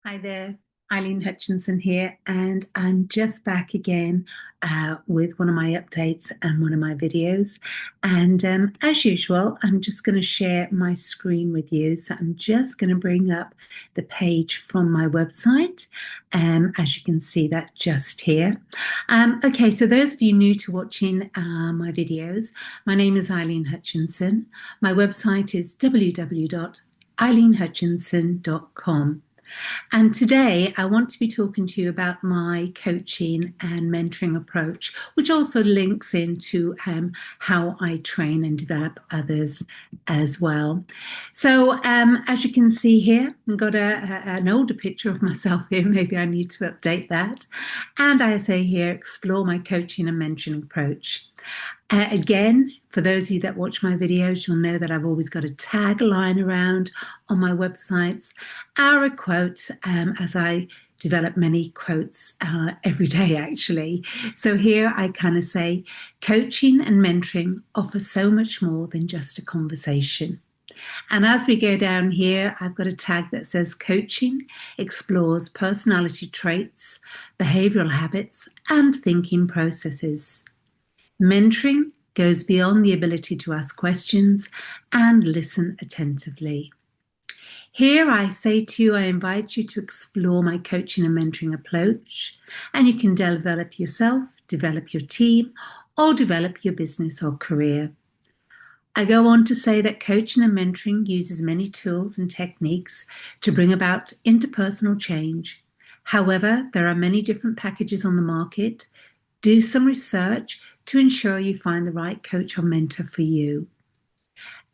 Hi there, Eileen Hutchinson here, and I'm just back again with one of my updates and one of my videos. And as usual, I'm just going to share my screen with you. So I'm just going to bring up the page from my website. As you can see that just here. Okay, so those of you new to watching my videos, my name is Eileen Hutchinson. My website is www.eileenhutchinson.com. And today I want to be talking to you about my coaching and mentoring approach, which also links into how I train and develop others as well. So, as you can see here, I've got an older picture of myself here. Maybe I need to update that. And I say here, explore my coaching and mentoring approach. Again, for those of you that watch my videos, you'll know that I've always got a tagline around on my websites, our quotes, as I develop many quotes every day, actually. So here I kind of say, coaching and mentoring offer so much more than just a conversation. And as we go down here, I've got a tag that says coaching explores personality traits, behavioral habits, and thinking processes. Mentoring goes beyond the ability to ask questions and listen attentively. Here I say to you, I invite you to explore my coaching and mentoring approach, and you can develop yourself, develop your team, or develop your business or career. I go on to say that coaching and mentoring uses many tools and techniques to bring about interpersonal change. However, there are many different packages on the market. Do some research to ensure you find the right coach or mentor for you.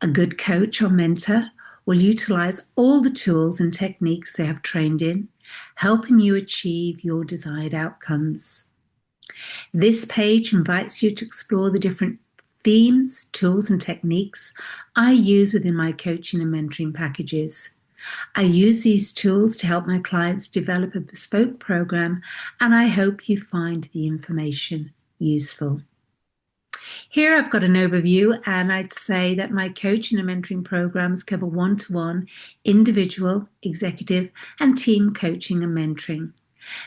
A good coach or mentor will utilize all the tools and techniques they have trained in, helping you achieve your desired outcomes. This page invites you to explore the different themes, tools, and techniques I use within my coaching and mentoring packages. I use these tools to help my clients develop a bespoke program, and I hope you find the information useful. Here I've got an overview, and I'd say that my coaching and mentoring programs cover one-to-one, individual, executive, and team coaching and mentoring.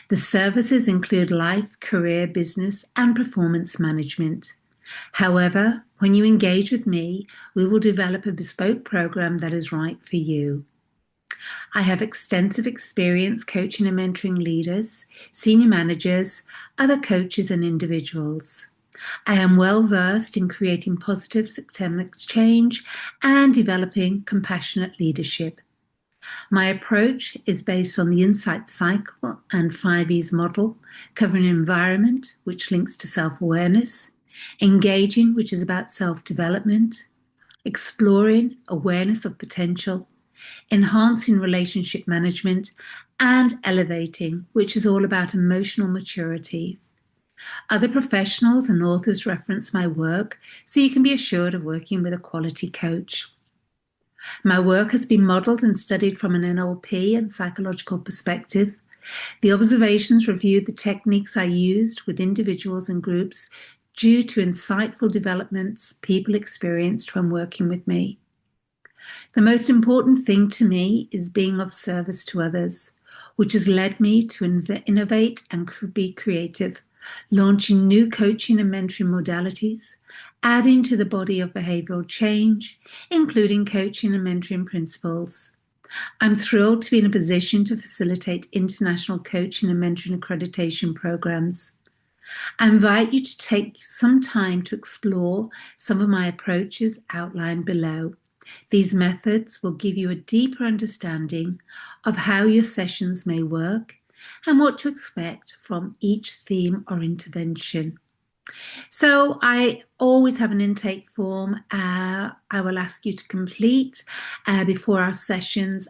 The services include life, career, business, and performance management. However, when you engage with me, we will develop a bespoke program that is right for you. I have extensive experience coaching and mentoring leaders, senior managers, other coaches, and individuals. I am well versed in creating positive systemic change and developing compassionate leadership. My approach is based on the insight cycle and 5E's model, covering environment, which links to self-awareness, engaging, which is about self-development, exploring awareness of potential, enhancing relationship management, and elevating, which is all about emotional maturity. Other professionals and authors reference my work, so you can be assured of working with a quality coach. My work has been modelled and studied from an NLP and psychological perspective. The observations reviewed the techniques I used with individuals and groups due to insightful developments people experienced when working with me. The most important thing to me is being of service to others, which has led me to innovate and be creative, launching new coaching and mentoring modalities, adding to the body of behavioral change, including coaching and mentoring principles. I'm thrilled to be in a position to facilitate international coaching and mentoring accreditation programs. I invite you to take some time to explore some of my approaches outlined below. These methods will give you a deeper understanding of how your sessions may work and what to expect from each theme or intervention. So I always have an intake form I will ask you to complete before our sessions,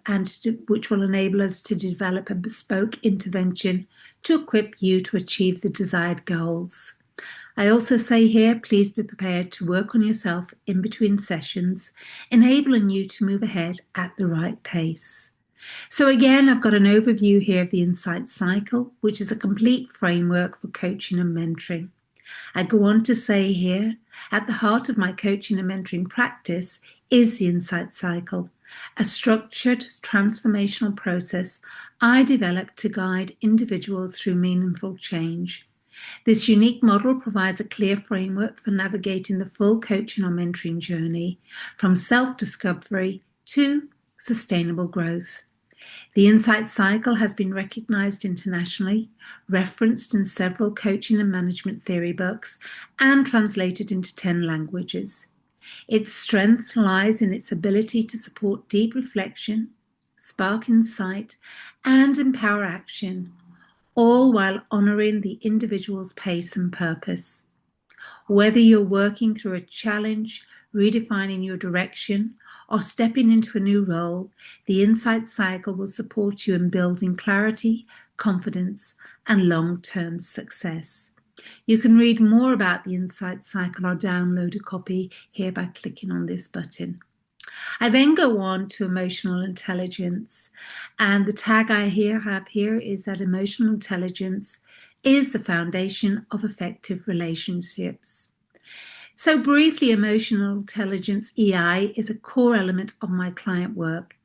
which will enable us to develop a bespoke intervention to equip you to achieve the desired goals. I also say here, please be prepared to work on yourself in between sessions, enabling you to move ahead at the right pace. So again, I've got an overview here of the Insight Cycle, which is a complete framework for coaching and mentoring. I go on to say here, at the heart of my coaching and mentoring practice is the Insight Cycle, a structured transformational process I developed to guide individuals through meaningful change. This unique model provides a clear framework for navigating the full coaching or mentoring journey, from self-discovery to sustainable growth. The Insight Cycle has been recognized internationally, referenced in several coaching and management theory books, and translated into 10 languages. Its strength lies in its ability to support deep reflection, spark insight, and empower action, all while honoring the individual's pace and purpose. Whether you're working through a challenge, redefining your direction, or stepping into a new role, the Insight Cycle will support you in building clarity, confidence, and long-term success. You can read more about the Insight Cycle or download a copy here by clicking on this button. I then go on to emotional intelligence, and the tag I have here is that emotional intelligence is the foundation of effective relationships. So briefly, emotional intelligence, EI, is a core element of my client work.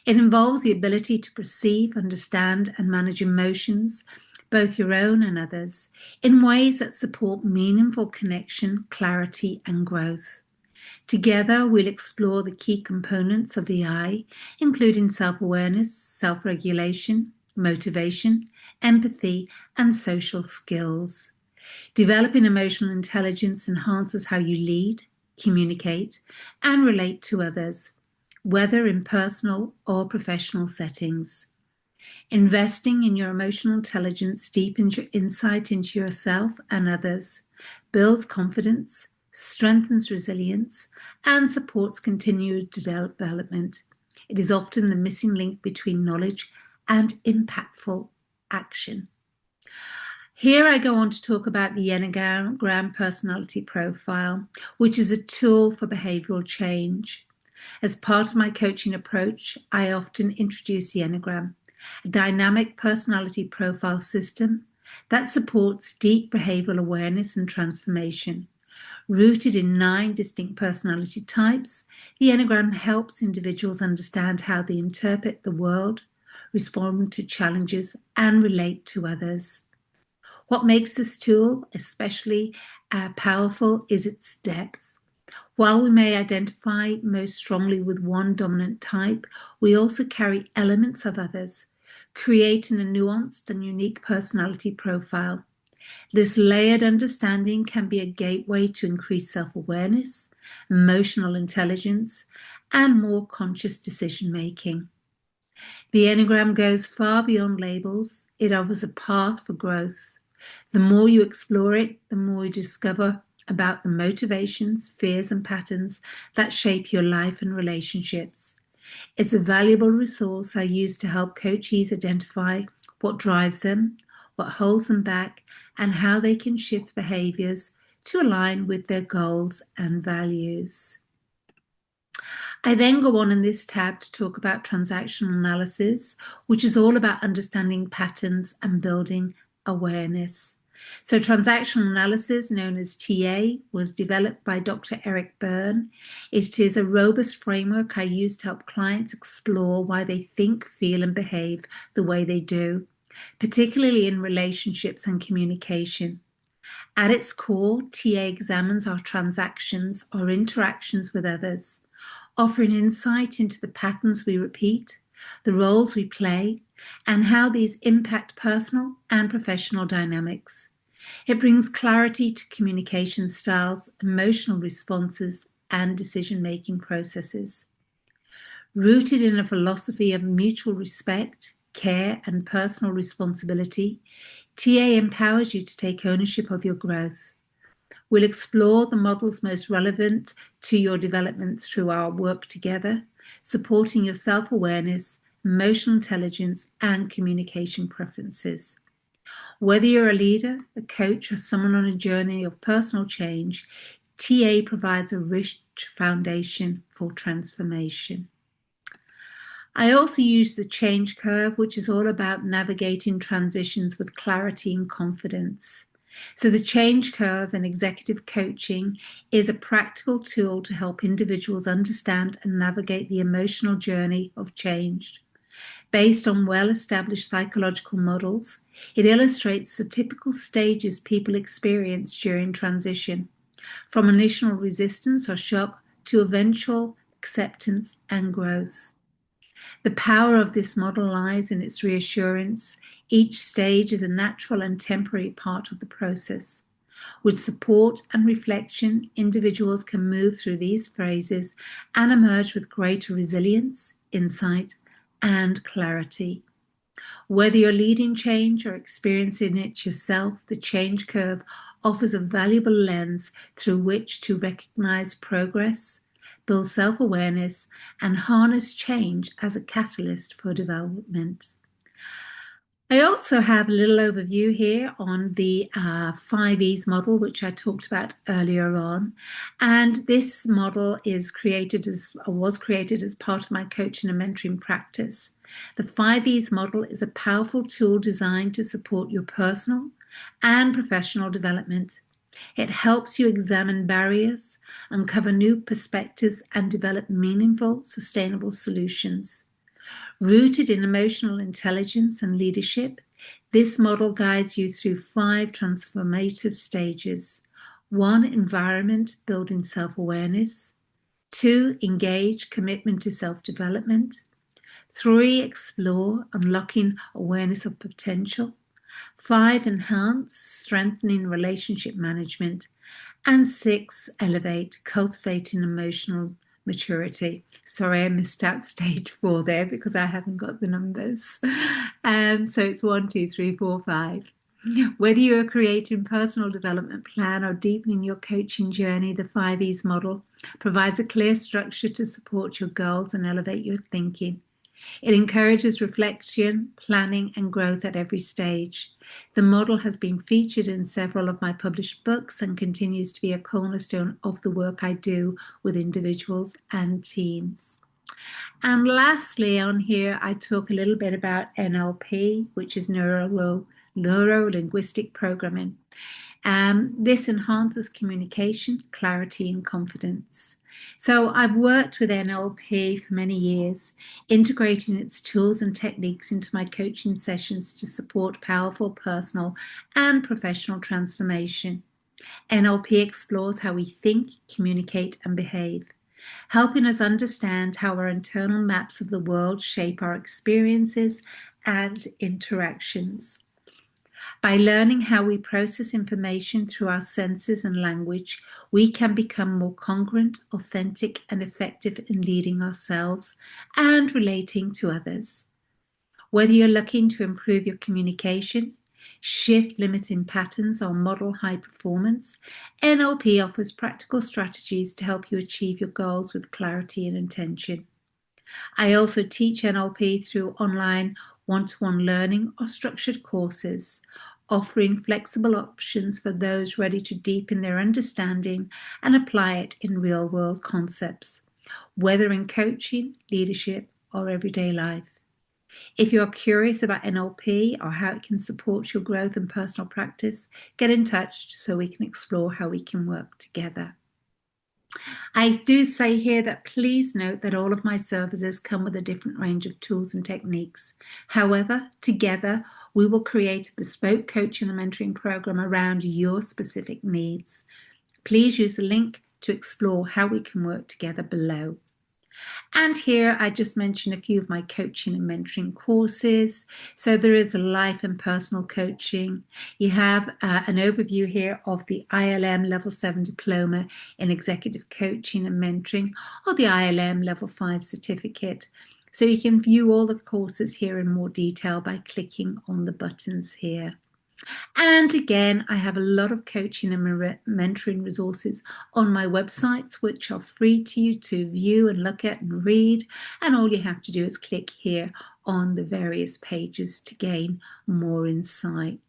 It involves the ability to perceive, understand, and manage emotions, both your own and others, in ways that support meaningful connection, clarity, and growth. Together, we'll explore the key components of EI, including self-awareness, self-regulation, motivation, empathy, and social skills. Developing emotional intelligence enhances how you lead, communicate, and relate to others, whether in personal or professional settings. Investing in your emotional intelligence deepens your insight into yourself and others, builds confidence, strengthens resilience, and supports continued development. It is often the missing link between knowledge and impactful action. Here I go on to talk about the Enneagram personality profile, which is a tool for behavioral change. As part of my coaching approach, I often introduce the Enneagram, a dynamic personality profile system that supports deep behavioral awareness and transformation. Rooted in 9 distinct personality types, the Enneagram helps individuals understand how they interpret the world, respond to challenges, and relate to others. What makes this tool especially powerful is its depth. While we may identify most strongly with one dominant type, we also carry elements of others, creating a nuanced and unique personality profile. This layered understanding can be a gateway to increased self-awareness, emotional intelligence, and more conscious decision-making. The Enneagram goes far beyond labels. It offers a path for growth. The more you explore it, the more you discover about the motivations, fears, and patterns that shape your life and relationships. It's a valuable resource I use to help coachees identify what drives them, what holds them back, and how they can shift behaviors to align with their goals and values. I then go on in this tab to talk about transactional analysis, which is all about understanding patterns and building awareness. So transactional analysis, known as TA, was developed by Dr. Eric Byrne. It is a robust framework I use to help clients explore why they think, feel, and behave the way they do, particularly in relationships and communication. At its core, TA examines our transactions or interactions with others, offering insight into the patterns we repeat, the roles we play, and how these impact personal and professional dynamics. It brings clarity to communication styles, emotional responses, and decision-making processes. Rooted in a philosophy of mutual respect, care, and personal responsibility, TA empowers you to take ownership of your growth. We'll explore the models most relevant to your development through our work together, supporting your self-awareness, emotional intelligence, and communication preferences. Whether you're a leader, a coach, or someone on a journey of personal change, TA provides a rich foundation for transformation. I also use the change curve, which is all about navigating transitions with clarity and confidence. So the change curve in executive coaching is a practical tool to help individuals understand and navigate the emotional journey of change. Based on well-established psychological models, it illustrates the typical stages people experience during transition, from initial resistance or shock to eventual acceptance and growth. The power of this model lies in its reassurance. Each stage is a natural and temporary part of the process. With support and reflection, individuals can move through these phases and emerge with greater resilience, insight, and clarity. Whether you're leading change or experiencing it yourself, the change curve offers a valuable lens through which to recognize progress, build self-awareness, and harness change as a catalyst for development. I also have a little overview here on the 5Es model, which I talked about earlier on. And this model was created as part of my coaching and mentoring practice. The 5Es model is a powerful tool designed to support your personal and professional development. It helps you examine barriers, uncover new perspectives, and develop meaningful, sustainable solutions. Rooted in emotional intelligence and leadership, this model guides you through 5 transformative stages. 1, environment, building self-awareness. 2, engage, commitment to self-development. 3, explore, unlocking awareness of potential. 5, enhance, strengthening relationship management. And 6, elevate, cultivating emotional maturity. Sorry, I missed out stage 4 there because I haven't got the numbers. So it's 1, 2, 3, 4, 5. Whether you are creating a personal development plan or deepening your coaching journey, the 5Es model provides a clear structure to support your goals and elevate your thinking. It encourages reflection, planning, and growth at every stage. The model has been featured in several of my published books and continues to be a cornerstone of the work I do with individuals and teams. And lastly, on here, I talk a little bit about NLP, which is neuro-linguistic programming. This enhances communication, clarity, and confidence. So I've worked with NLP for many years, integrating its tools and techniques into my coaching sessions to support powerful personal and professional transformation. NLP explores how we think, communicate, and behave, helping us understand how our internal maps of the world shape our experiences and interactions. By learning how we process information through our senses and language, we can become more congruent, authentic, and effective in leading ourselves and relating to others. Whether you're looking to improve your communication, shift limiting patterns, or model high performance, NLP offers practical strategies to help you achieve your goals with clarity and intention. I also teach NLP through online one-to-one learning or structured courses, offering flexible options for those ready to deepen their understanding and apply it in real-world concepts, whether in coaching, leadership, or everyday life. If you're curious about NLP or how it can support your growth and personal practice, get in touch so we can explore how we can work together. I do say here that please note that all of my services come with a different range of tools and techniques. However, together, we will create a bespoke coaching and mentoring program around your specific needs. Please use the link to explore how we can work together below. And here I just mentioned a few of my coaching and mentoring courses. So there is a life and personal coaching. You have an overview here of the ILM Level 7 Diploma in Executive Coaching and Mentoring, or the ILM Level 5 Certificate. So you can view all the courses here in more detail by clicking on the buttons here. And again, I have a lot of coaching and mentoring resources on my websites, which are free to you to view and look at and read. And all you have to do is click here on the various pages to gain more insight.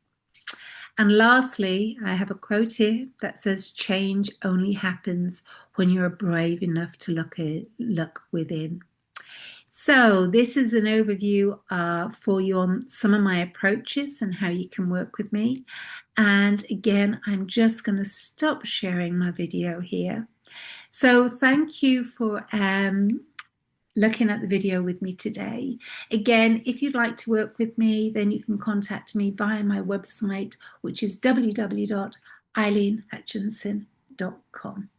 And lastly, I have a quote here that says, "Change only happens when you're brave enough to look within." So this is an overview for you on some of my approaches and how you can work with me. And again, I'm just going to stop sharing my video here. So thank you for looking at the video with me today. Again, if you'd like to work with me, then you can contact me via my website, which is www.eileenhutchinson.com.